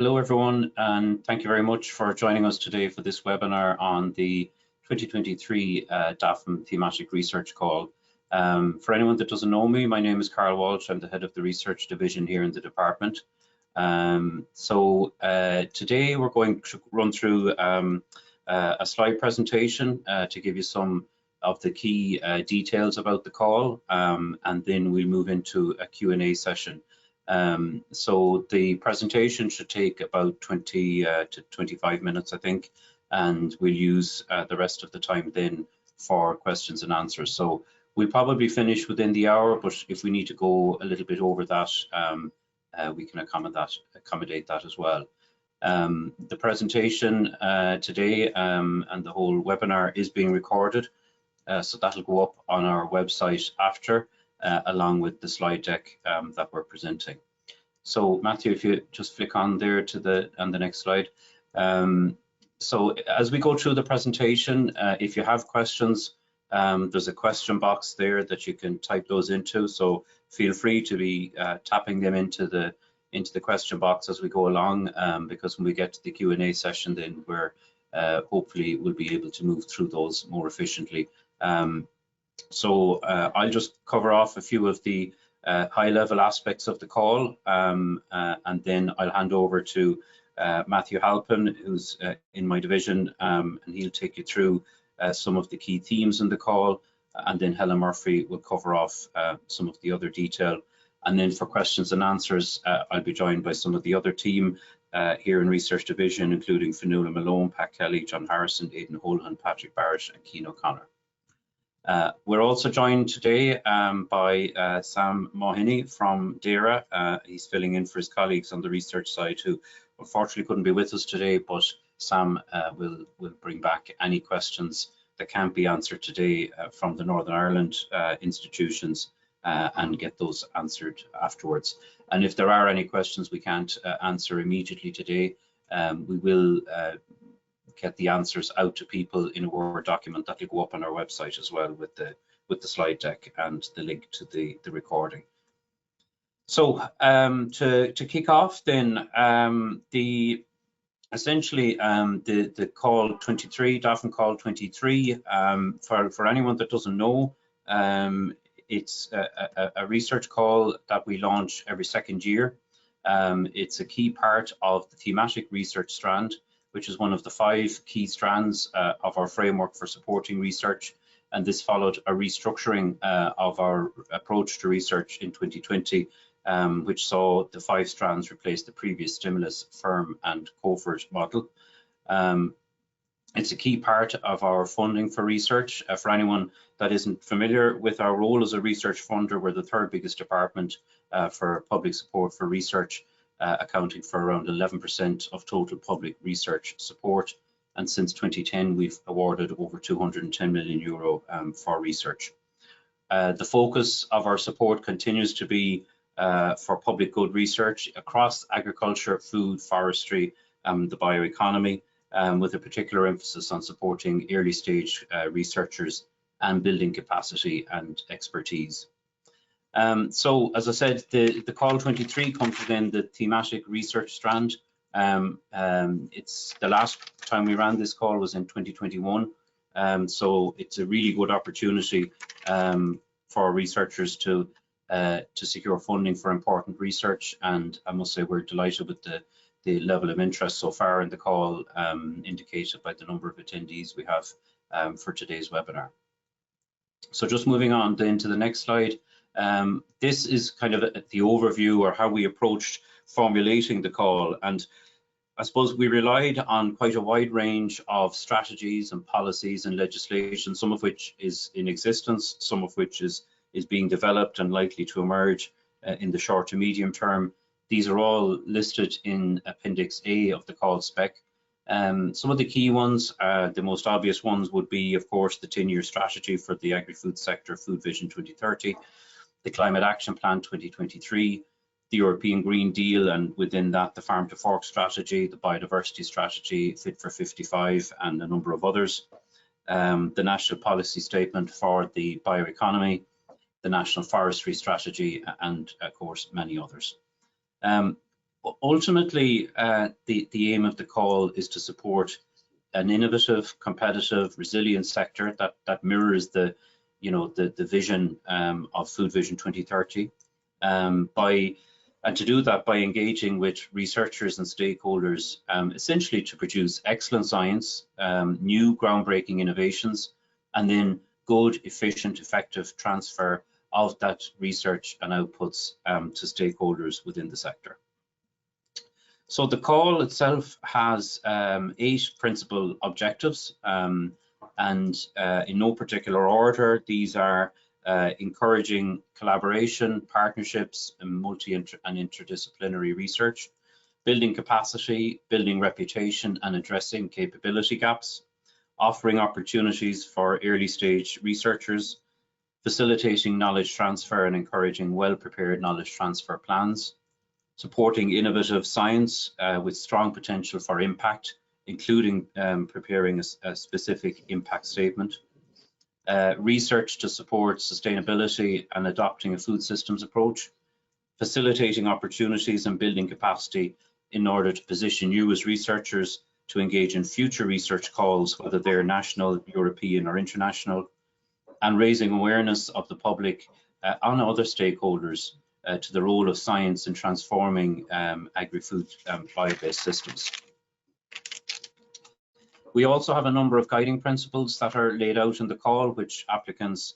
Hello everyone, and thank you very much for joining us today for this webinar on the 2023 DAFM Thematic Research Call. For anyone that doesn't know me, my name is Carl Walsh. I'm the head of the research division here in the department. Today we're going to run through a slide presentation to give you some of the key details about the call, and then we'll move into a Q&A session. So the presentation should take about 20 to 25 minutes, I think, and we'll use the rest of the time then for questions and answers. So we'll probably finish within the hour, but if we need to go a little bit over that, we can accommodate that as well. The presentation today and the whole webinar is being recorded, so that'll go up on our website after. Along with the slide deck that we're presenting. So Matthew, if you just flick on there to the next slide. So as we go through the presentation, if you have questions, there's a question box there that you can type those into. So feel free to be tapping them into the question box as we go along, because when we get to the Q&A session, then we're hopefully we'll be able to move through those more efficiently. So I'll just cover off a few of the high-level aspects of the call, and then I'll hand over to Matthew Halpin, who's in my division, and he'll take you through some of the key themes in the call, and then Helen Murphy will cover off some of the other detail. And then for questions and answers, I'll be joined by some of the other team here in Research Division, including Fionnuala Malone, Pat Kelly, John Harrison, Aidan Holohan, Patrick Barrett, and Cian O'Connor. We're also joined today by Sam Mohiney from DAERA. He's filling in for his colleagues on the research side who unfortunately couldn't be with us today, but Sam will bring back any questions that can't be answered today from the Northern Ireland institutions and get those answered afterwards. And if there are any questions we can't answer immediately today, we will get the answers out to people in a Word document that will go up on our website as well with the slide deck and the link to the recording. So to kick off then, essentially the call 23, DAFM call 23, for anyone that doesn't know, it's a research call that we launch every second year. It's a key part of the thematic research strand, which is one of the 5 key strands of our framework for supporting research. And this followed a restructuring of our approach to research in 2020, which saw the 5 strands replace the previous stimulus, firm and covert model. It's a key part of our funding for research. For anyone that isn't familiar with our role as a research funder, we're the 3rd biggest department for public support for research, accounting for around 11% of total public research support. And since 2010, we've awarded over 210 million euro for research. The focus of our support continues to be for public good research across agriculture, food, forestry, the bioeconomy, with a particular emphasis on supporting early stage researchers and building capacity and expertise. So as I said, the call 23 comes within the thematic research strand. It's the last time we ran this call was in 2021. So it's a really good opportunity for researchers to secure funding for important research. And I must say we're delighted with the level of interest so far in the call, indicated by the number of attendees we have for today's webinar. So just moving on then to the next slide. This is kind of the overview or how we approached formulating the call, and I suppose we relied on quite a wide range of strategies and policies and legislation, some of which is in existence, some of which is being developed and likely to emerge in the short to medium term. These are all listed in Appendix A of the call spec. Some of the key ones, the most obvious ones would be, of course, the 10-year strategy for the agri-food sector, Food Vision 2030, the Climate Action Plan 2023, the European Green Deal, and within that, the Farm to Fork strategy, the biodiversity strategy, Fit for 55, and a number of others. The National Policy Statement for the Bioeconomy, the National Forestry Strategy, and of course, many others. ultimately, the aim of the call is to support an innovative, competitive, resilient sector that mirrors the vision of Food Vision 2030. And to do that by engaging with researchers and stakeholders, essentially to produce excellent science, new groundbreaking innovations, and then good, efficient, effective transfer of that research and outputs to stakeholders within the sector. So the call itself has 8 principal objectives, and in no particular order, these are encouraging collaboration, partnerships, and multi and interdisciplinary research, building capacity, building reputation, and addressing capability gaps, offering opportunities for early stage researchers, facilitating knowledge transfer and encouraging well-prepared knowledge transfer plans, supporting innovative science with strong potential for impact, including preparing a specific impact statement, research to support sustainability and adopting a food systems approach, facilitating opportunities and building capacity in order to position you as researchers to engage in future research calls, whether they're national, European or international, and raising awareness of the public on other stakeholders to the role of science in transforming agri-food bio-based systems. We also have a number of guiding principles that are laid out in the call, which applicants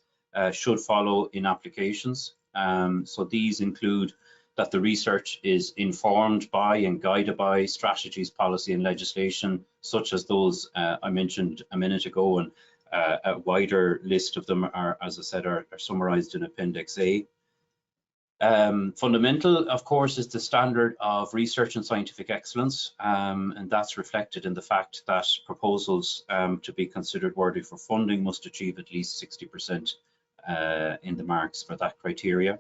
should follow in applications. So these include that the research is informed by and guided by strategies, policy and legislation, such as those I mentioned a minute ago, and a wider list of them are, as I said, are summarized in Appendix A. Fundamental, of course, is the standard of research and scientific excellence, and that's reflected in the fact that proposals to be considered worthy for funding must achieve at least 60% in the marks for that criteria.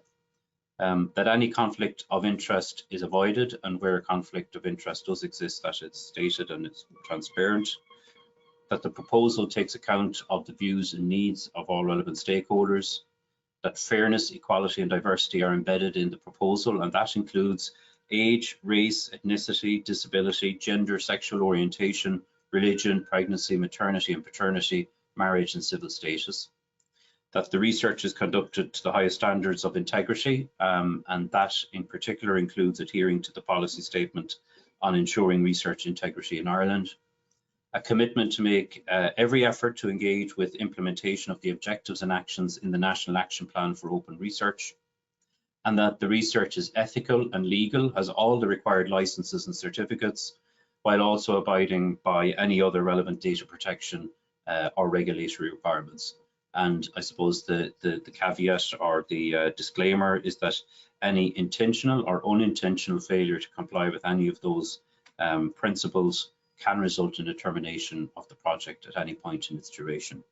That any conflict of interest is avoided, and where a conflict of interest does exist, that it's stated and it's transparent. That the proposal takes account of the views and needs of all relevant stakeholders. That fairness, equality and diversity are embedded in the proposal, and that includes age, race, ethnicity, disability, gender, sexual orientation, religion, pregnancy, maternity and paternity, marriage and civil status. That the research is conducted to the highest standards of integrity, and that in particular includes adhering to the policy statement on ensuring research integrity in Ireland. A commitment to make every effort to engage with implementation of the objectives and actions in the National Action Plan for Open Research, and that the research is ethical and legal, has all the required licenses and certificates, while also abiding by any other relevant data protection or regulatory requirements. And I suppose the caveat or the disclaimer is that any intentional or unintentional failure to comply with any of those principles can result in a termination of the project at any point in its duration.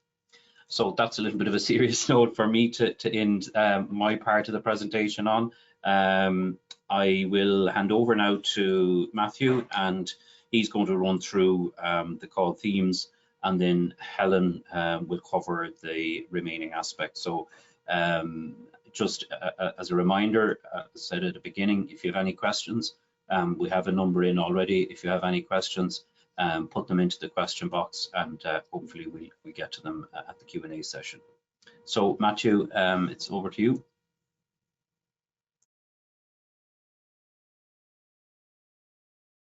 So that's a little bit of a serious note for me to end my part of the presentation on. I will hand over now to Matthew, and he's going to run through the call themes, and then Helen will cover the remaining aspects. So just as a reminder, as I said at the beginning, if you have any questions, we have a number in already. If you have any questions, put them into the question box, and hopefully we get to them at the Q&A session. So Matthew, it's over to you.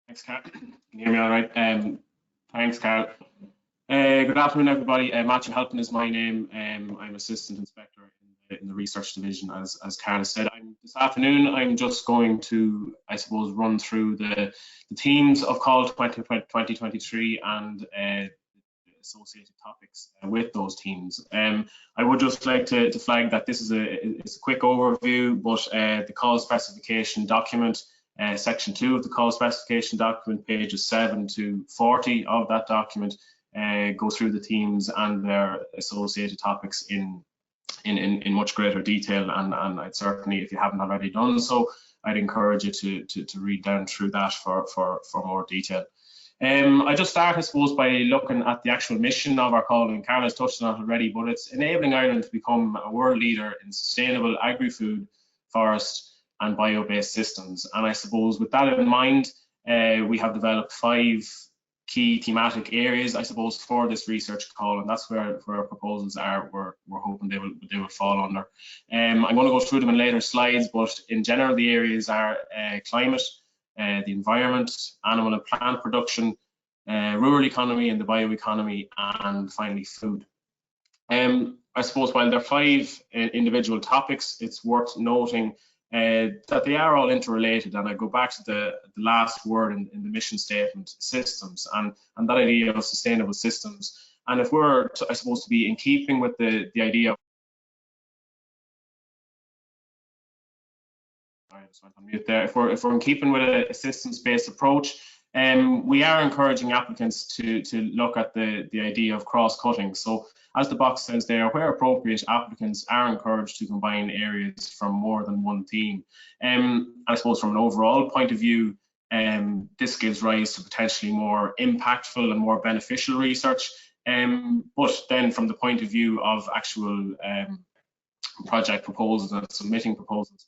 Thanks, Carl. Can you hear me all right? Thanks, Carl. Good afternoon, everybody. Matthew Halpin is my name. I'm Assistant Inspector in the Research Division, as Carl said. This afternoon, I'm just going to, I suppose, run through the themes of Call 2023 and associated topics with those teams. I would just like to flag that this is a quick overview, but the call specification document, section 2 of the call specification document, pages 7 to 40 of that document, go through the themes and their associated topics in much greater detail, and I'd certainly, if you haven't already done so, I'd encourage you to read down through that for more detail. I just start, I suppose, by looking at the actual mission of our call, and Carl has touched on it already, but it's enabling Ireland to become a world leader in sustainable agri-food, forest, and bio-based systems. And I suppose with that in mind, we have developed 5 key thematic areas, I suppose, for this research call, and that's where our proposals are. We're hoping they will fall under. I'm going to go through them in later slides, but in general, the areas are climate, the environment, animal and plant production, rural economy and the bioeconomy, and finally food. I suppose while there are 5 individual topics, it's worth noting that they are all interrelated, and I go back to the last word in the mission statement, systems, and that idea of sustainable systems. And if we're, I suppose, to be in keeping with the idea of, sorry, I just went on mute there. If we're in keeping with a systems-based approach, we are encouraging applicants to look at the idea of cross-cutting. So, as the box says there, where appropriate, applicants are encouraged to combine areas from more than one theme. I suppose from an overall point of view, this gives rise to potentially more impactful and more beneficial research. But then from the point of view of actual project proposals and submitting proposals,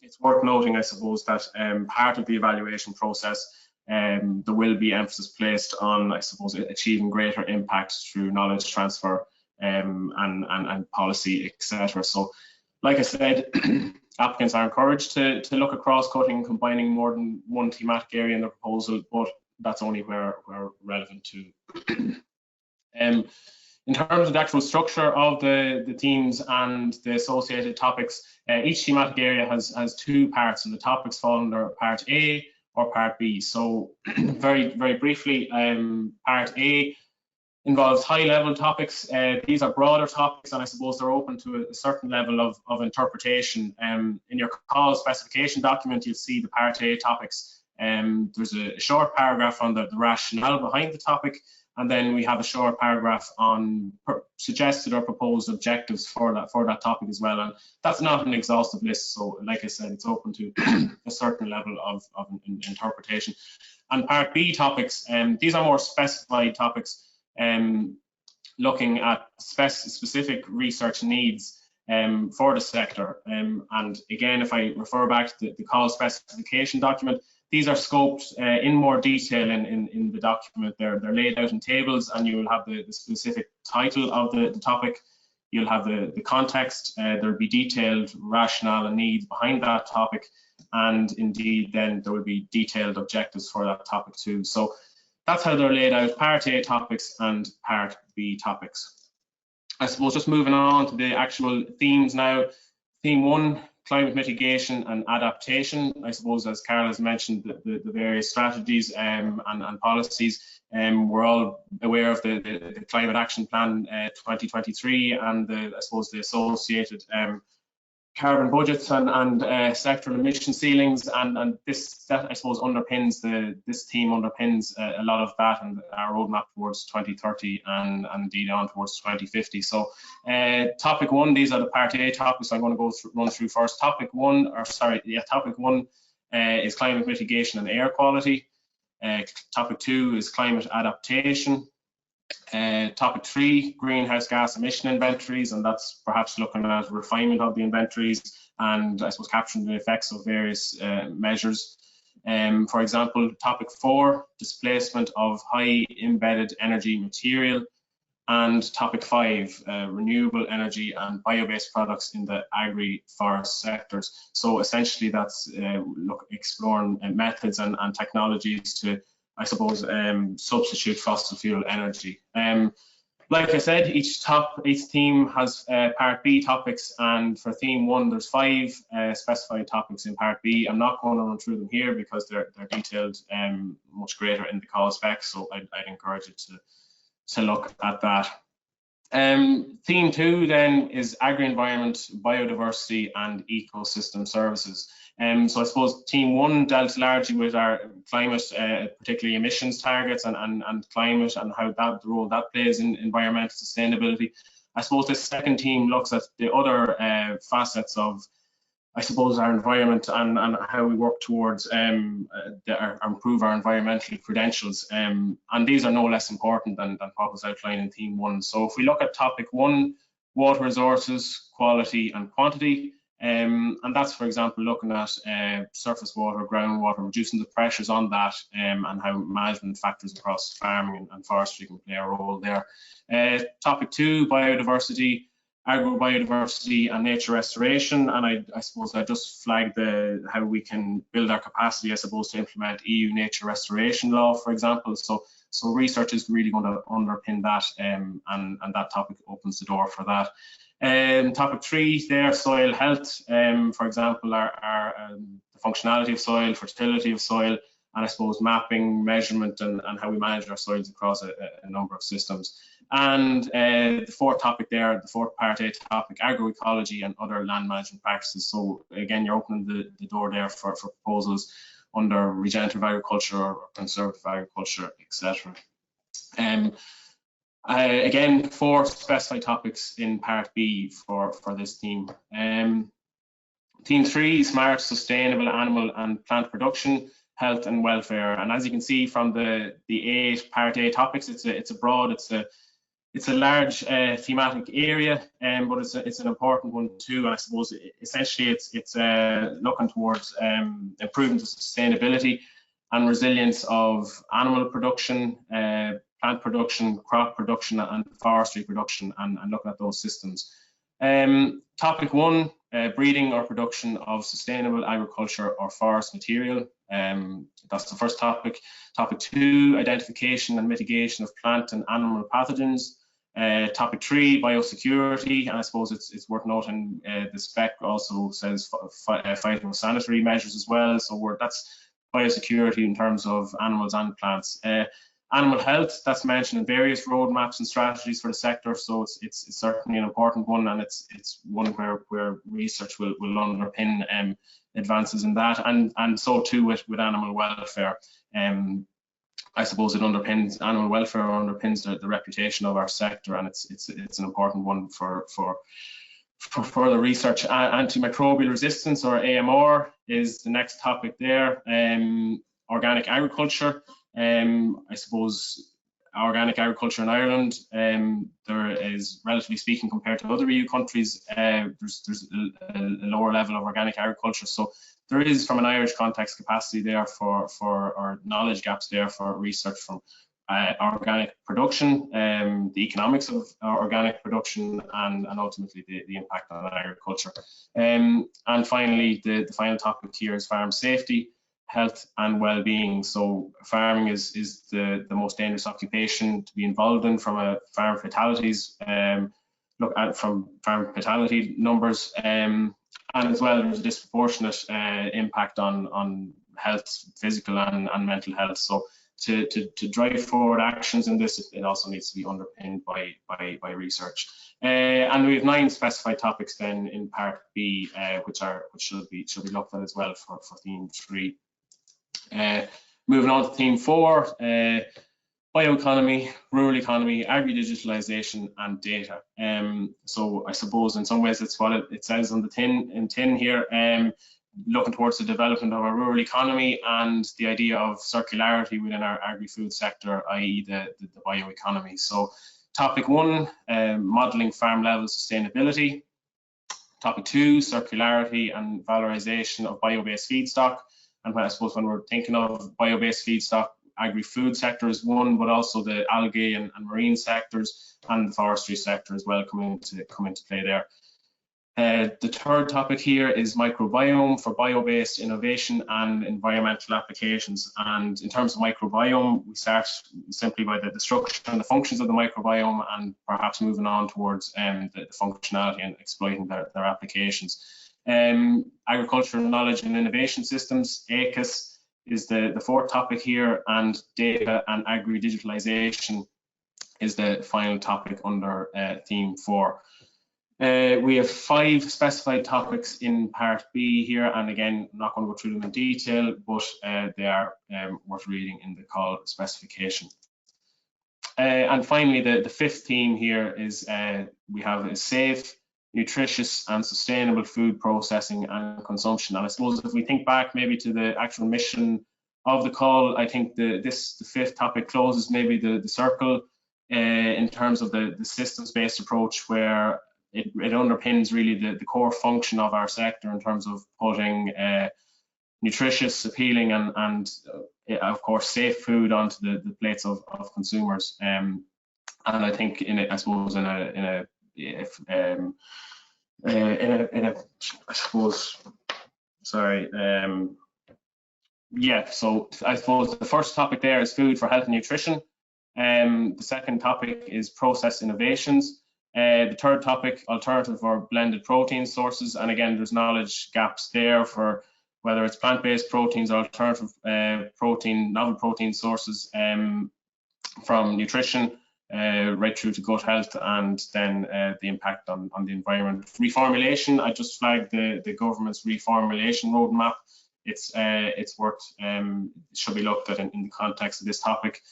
it's worth noting, I suppose, that part of the evaluation process, there will be emphasis placed on, I suppose, achieving greater impact through knowledge transfer and policy, etc. So, like I said, applicants are encouraged to look at cross-cutting, combining more than one thematic area in their proposal, but that's only where relevant to. In terms of the actual structure of the themes and the associated topics, each thematic area has 2 parts, and the topics fall under Part A or Part B. So very briefly, Part A involves high-level topics. These are broader topics, and I suppose they're open to a certain level of interpretation. In your call specification document, you'll see the Part A topics. There's a short paragraph on the rationale behind the topic, and then we have a short paragraph on suggested or proposed objectives for that topic as well. And that's not an exhaustive list, so like I said, it's open to a certain level of interpretation. And Part B topics, these are more specified topics, looking at specific research needs for the sector. And again, if I refer back to the call specification document, these are scoped in more detail in the document. They're laid out in tables, and you will have the specific title of the topic. You'll have the context. There'll be detailed rationale and needs behind that topic, and indeed then there will be detailed objectives for that topic too. So that's how they're laid out: Part A topics and Part B topics. I suppose just moving on to the actual themes now. Theme 1, climate mitigation and adaptation. I suppose, as Carol has mentioned, the various strategies and policies. We're all aware of the Climate Action Plan 2023 and I suppose the associated carbon budgets and sectoral emission ceilings, and that I suppose underpins this theme underpins a lot of that and our roadmap towards 2030 and indeed on towards 2050. So topic 1, these are the Part A topics I'm going to run through first. Topic 1 is climate mitigation and air quality. Topic 2 is climate adaptation. Topic 3, greenhouse gas emission inventories, and that's perhaps looking at refinement of the inventories and I suppose capturing the effects of various measures. For example, topic 4, displacement of high embedded energy material, and topic 5, renewable energy and bio-based products in the agri-forest sectors. So essentially that's exploring methods and technologies to, I suppose, substitute fossil fuel energy. Like I said, each theme has Part B topics, and for theme 1, there's 5 specified topics in Part B. I'm not going to run through them here because they're detailed much greater in the call spec, so I'd encourage you to look at that. Theme 2 then is agri-environment, biodiversity and ecosystem services. So I suppose theme 1 dealt largely with our climate, particularly emissions targets and climate and how the role that plays in environmental sustainability. I suppose this second theme looks at the other facets of, I suppose, our environment and how we work towards improve our environmental credentials. And these are no less important than what was outlined in theme 1. So if we look at topic 1, water resources, quality and quantity, And that's, for example, looking at surface water, groundwater, reducing the pressures on that, and how management factors across farming and forestry can play a role there. Topic 2, biodiversity, agro-biodiversity and nature restoration. And I suppose I just flagged how we can build our capacity, I suppose, to implement EU nature restoration law, for example. So research is really going to underpin that, and that topic opens the door for that. Topic 3 there, soil health, for example, the functionality of soil, fertility of soil, and I suppose mapping, measurement, and how we manage our soils across a number of systems. And the 4th topic there, the 4th part A topic, agroecology and other land management practices. So again, you're opening the door there for proposals under regenerative agriculture or conservative agriculture, etc. Again, 4 specified topics in part B for this theme. Theme 3, smart, sustainable animal and plant production, health and welfare. And as you can see from the 8 part A topics, it's a broad, it's a large thematic area, but it's an important one too. And I suppose essentially it's looking towards improving the sustainability and resilience of animal production, plant production, crop production, and forestry production, and looking at those systems. Topic 1, breeding or production of sustainable agriculture or forest material. That's the first topic. Topic 2, identification and mitigation of plant and animal pathogens. Topic 3, biosecurity, and I suppose it's worth noting the spec also says phytosanitary measures as well. So that's biosecurity in terms of animals and plants. Animal health, that's mentioned in various roadmaps and strategies for the sector, so it's certainly an important one, and it's one where research will underpin advances in that, and so too with animal welfare. I suppose it underpins animal welfare, underpins the reputation of our sector, and it's an important one for further research. Antimicrobial resistance, or AMR, is the next topic there. Organic agriculture. I suppose organic agriculture in Ireland, there is, relatively speaking, compared to other EU countries, there's a lower level of organic agriculture. So there is, from an Irish context, capacity there for or knowledge gaps there for research from organic production, the economics of organic production, and ultimately the impact on agriculture. And finally, the final topic here is farm safety, health and well-being. So farming is the most dangerous occupation to be involved in from a farm fatalities, from farm fatality numbers, and as well there's a disproportionate impact on health, physical and mental health. So to drive forward actions in this, it also needs to be underpinned by research. And we have 9 specified topics then in part B, which should be looked at as well for theme 3. Moving on to theme 4, bioeconomy, rural economy, agri-digitalisation and data. So I suppose in some ways it's what it says on the tin here, looking towards the development of a rural economy and the idea of circularity within our agri-food sector, i.e. the bioeconomy. So topic 1, modelling farm level sustainability. Topic 2, circularity and valorisation of bio-based feedstock. And I suppose when we're thinking of bio-based feedstock, agri-food sector is one, but also the algae and marine sectors and the forestry sector as well come into play there. The third topic here is microbiome for bio-based innovation and environmental applications. And in terms of microbiome, we start simply by the structure and the functions of the microbiome, and perhaps moving on towards the functionality and exploiting their applications. Agricultural knowledge and innovation systems, ACIS, is the 4th topic here, and data and agri-digitalisation is the final topic under theme 4. We have 5 specified topics in part B here, and again, I'm not going to go through them in detail, but they are worth reading in the call specification. And finally, the 5th theme here is we have a safe, nutritious and sustainable food processing and consumption. And I suppose if we think back maybe to the actual mission of the call, I think the 5th topic closes maybe the circle in terms of the systems-based approach, where it underpins really the core function of our sector in terms of putting nutritious, appealing, and of course safe food onto the plates of consumers. And I think I suppose so I suppose the first topic there is food for health and nutrition. The second topic is process innovations. The third topic, alternative or blended protein sources. And again, there's knowledge gaps there for whether it's plant-based proteins or alternative novel protein sources from nutrition right through to gut health, and then the impact on the environment. Reformulation, I just flagged the government's reformulation roadmap. It's worth, should be looked at in the context of this topic.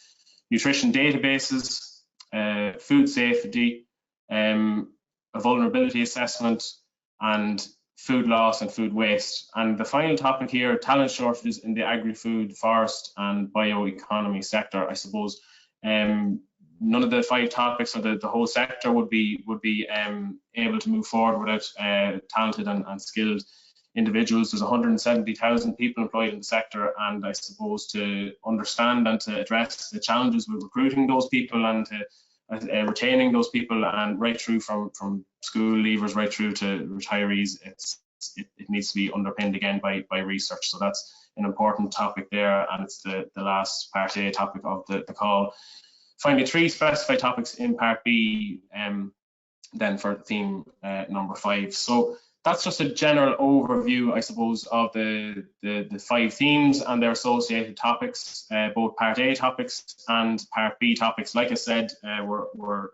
Nutrition databases, food safety, a vulnerability assessment, and food loss and food waste. And the final topic here, talent shortages in the agri-food, forest and bioeconomy sector. I suppose none of the 5 topics or the whole sector would be able to move forward without talented and skilled individuals. There's 170,000 people employed in the sector, and I suppose to understand and to address the challenges with recruiting those people and to retaining those people, and right through from school leavers right through to retirees, it needs to be underpinned again by research. So that's an important topic there, and it's the last part A topic of the call. Finally, 3 specified topics in part B then for theme number 5. So that's just a general overview, I suppose, of the 5 themes and their associated topics, both part A topics and part B topics. Like I said, we're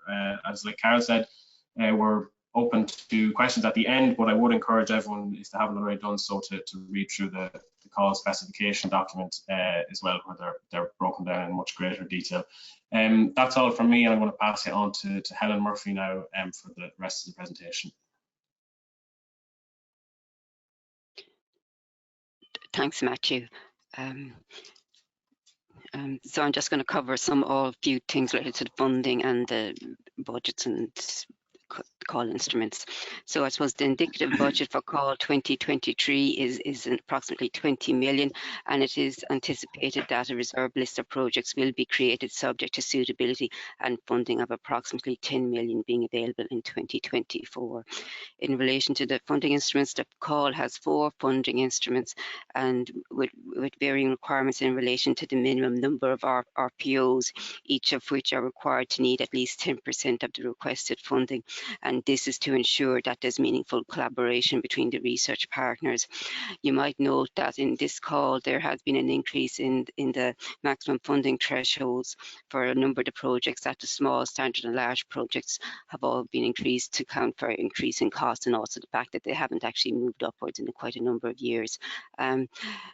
as like Carol said, we're open to questions at the end, but I would encourage everyone, if they haven't already done so, to read through the call specification document as well, where they're broken down in much greater detail. That's all from me, and I'm going to pass it on to Helen Murphy now for the rest of the presentation. Thanks, Matthew. So I'm just going to cover a few things related to the funding and the budgets and call instruments. So I suppose the indicative budget for call 2023 is approximately 20 million, and it is anticipated that a reserve list of projects will be created subject to suitability and funding of approximately 10 million being available in 2024. In relation to the funding instruments, the call has 4 funding instruments, and with varying requirements in relation to the minimum number of RPOs, each of which are required to need at least 10% of the requested funding. And this is to ensure that there's meaningful collaboration between the research partners. You might note that in this call there has been an increase in the maximum funding thresholds for a number of the projects, that the small, standard and large projects have all been increased to account for increasing costs, and also the fact that they haven't actually moved upwards in quite a number of years.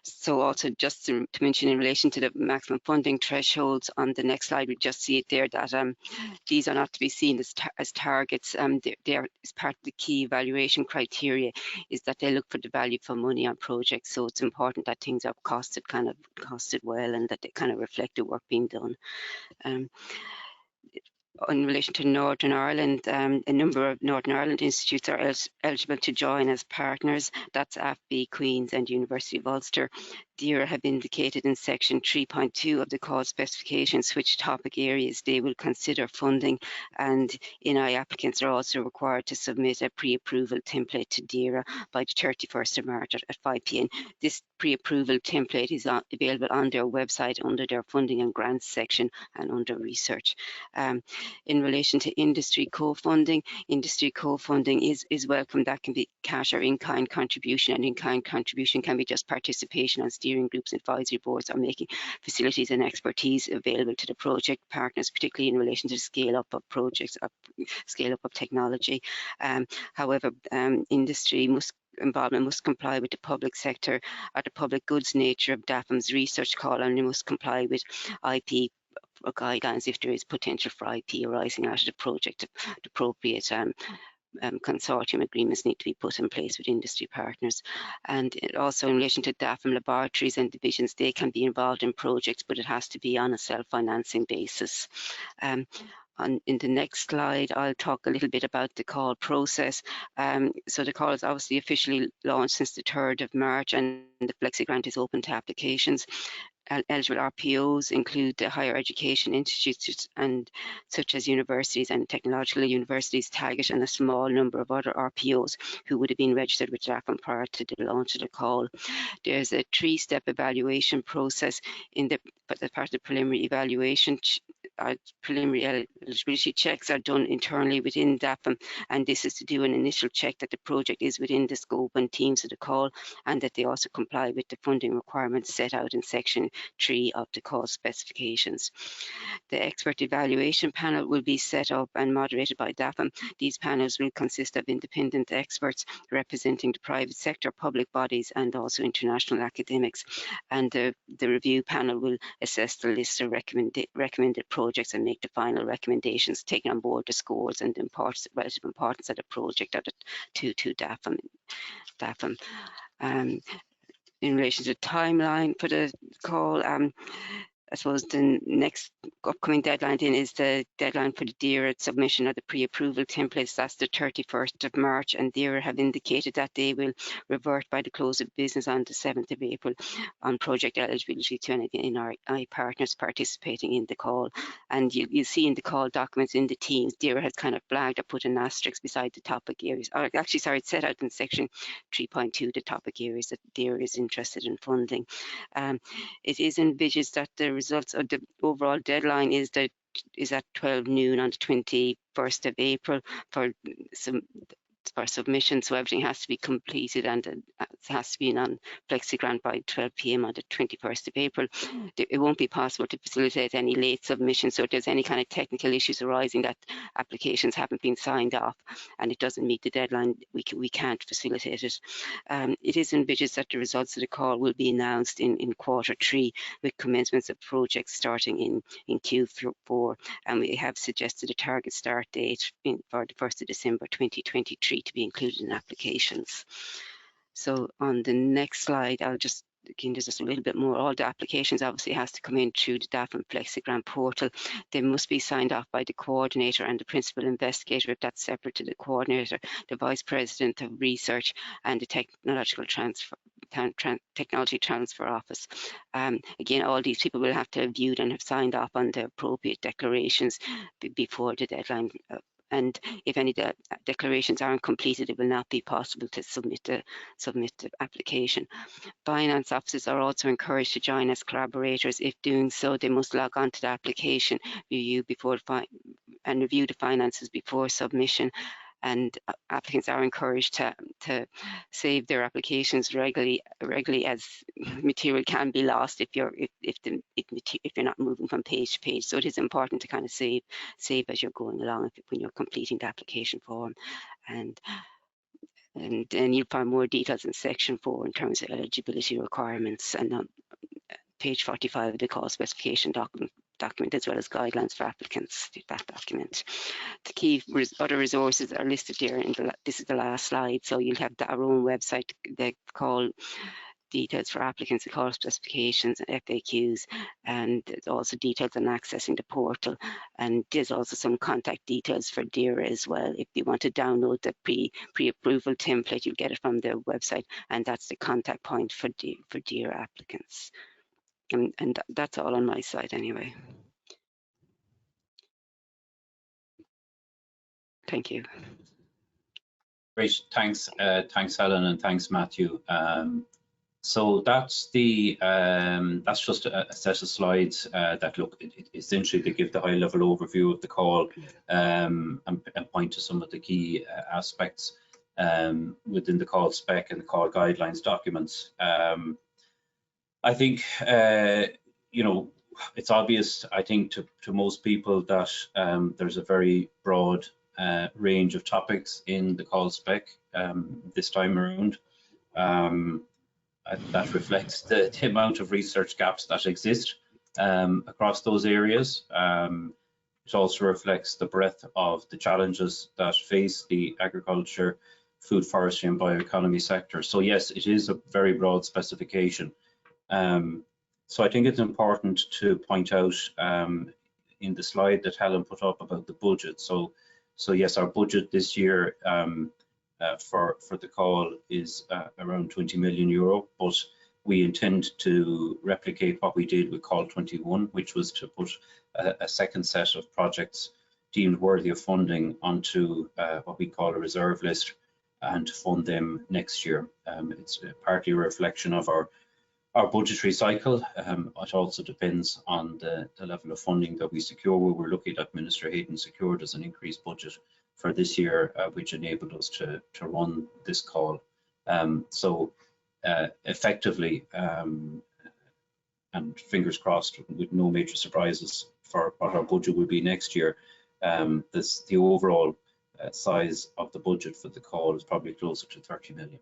So also just to mention in relation to the maximum funding thresholds on the next slide, we just see it there that these are not to be seen as targets. They are as part of the key evaluation criteria is that they look for the value for money on projects. So it's important that things are costed well, and that they kind of reflect the work being done. In relation to Northern Ireland, a number of Northern Ireland institutes are eligible to join as partners. That's AFB, Queen's and University of Ulster. DERA have indicated in section 3.2 of the call specifications which topic areas they will consider funding, and NI applicants are also required to submit a pre-approval template to DERA by the 31st of March at 5 p.m. This pre-approval template is available on their website under their funding and grants section and under research. In relation to industry co-funding is welcome. That can be cash or in-kind contribution, and in-kind contribution can be just participation on steering groups, advisory boards, or making facilities and expertise available to the project partners, particularly in relation to the scale-up of projects, or scale-up of technology. However, industry involvement must comply with the public sector or the public goods nature of DAFM's research call, and they must comply with IP guidelines if there is potential for IP arising out of the project. The appropriate consortium agreements need to be put in place with industry partners. And also in relation to DAFM laboratories and divisions, they can be involved in projects, but it has to be on a self-financing basis. in the next slide, I'll talk a little bit about the call process. So the call is obviously officially launched since the 3rd of March, and the Flexi Grant is open to applications. Eligible RPOs include the higher education institutes and such as universities and technological universities, Target, and a small number of other RPOs who would have been registered with DAFM prior to the launch of the call. There's a 3-step evaluation process in the part of the preliminary evaluation. Preliminary eligibility checks are done internally within DAFM, and this is to do an initial check that the project is within the scope and themes of the call, and that they also comply with the funding requirements set out in section 3 of the call specifications. The expert evaluation panel will be set up and moderated by DAFM. These panels will consist of independent experts representing the private sector, public bodies, and also international academics. And the review panel will assess the list of recommended projects and make the final recommendations, taking on board the scores and the relative importance of the project to DAFM. In relation to the timeline for the call, I suppose the next upcoming deadline then is the deadline for the DERA submission of the pre-approval templates. That's the 31st of March, and DERA have indicated that they will revert by the close of business on the 7th of April on project eligibility to any NRI partners participating in the call. And you'll see in the call documents in the teams, DERA has kind of flagged or put an asterisk beside the topic areas, or actually, sorry, it's set out in section 3.2, the topic areas that DERA is interested in funding. It is envisaged that the results of the overall deadline is at 12 noon on the 21st of April for submission, so everything has to be completed and it has to be on FlexiGrant by 12 p.m. on the 21st of April. It won't be possible to facilitate any late submission, so if there's any kind of technical issues arising that applications haven't been signed off and it doesn't meet the deadline, we can't facilitate it. It is envisaged that the results of the call will be announced in Q3 with commencements of projects starting in Q4, and we have suggested a target start date for the 1st of December 2023 to be included in applications. So on the next slide, I'll just, again, there's just a little bit more. All the applications obviously has to come in through the DAFM FlexiGrant portal. They must be signed off by the coordinator and the principal investigator, if that's separate to the coordinator, the vice president of research, and the technology transfer office. Again, all these people will have to have viewed and have signed off on the appropriate declarations before the deadline. And if any declarations aren't completed, it will not be possible to submit the application. Finance officers are also encouraged to join as collaborators. If doing so, they must log on to the application, review the finances before submission. And applicants are encouraged to save their applications regularly, as material can be lost if you're not moving from page to page. So it is important to kind of save as you're going along when you're completing the application form. And then you'll find more details in section 4 in terms of eligibility requirements, and on page 45 of the call specification document, as well as guidelines for applicants, that document. The key other resources are listed here. This is the last slide, so you'll have our own website, the call details for applicants, the call specifications and FAQs, and there's also details on accessing the portal. And there's also some contact details for DERA as well. If you want to download the pre-approval template, you'll get it from their website, and that's the contact point for DERA applicants. And that's all on my side anyway. Thank you. Great, thanks, Helen, and thanks, Matthew. So that's just a set of slides that look essentially they give the high-level overview of the call and point to some of the key aspects within the call spec and the call guidelines documents. I think it's obvious, I think, to most people that there's a very broad range of topics in the call spec this time around. That reflects the amount of research gaps that exist across those areas. It also reflects the breadth of the challenges that face the agriculture, food, forestry and bioeconomy sector. So yes, it is a very broad specification. So I think it's important to point out in the slide that Helen put up about the budget. So yes, our budget this year for the call is around 20 million euro, but we intend to replicate what we did with Call 21, which was to put a second set of projects deemed worthy of funding onto what we call a reserve list, and to fund them next year. It's partly a reflection of our budgetary cycle. It also depends on the level of funding that we secure. We were lucky that Minister Hayden secured us an increased budget for this year, which enabled us to run this call. Effectively, and fingers crossed, with no major surprises for what our budget will be next year, the overall size of the budget for the call is probably closer to 30 million.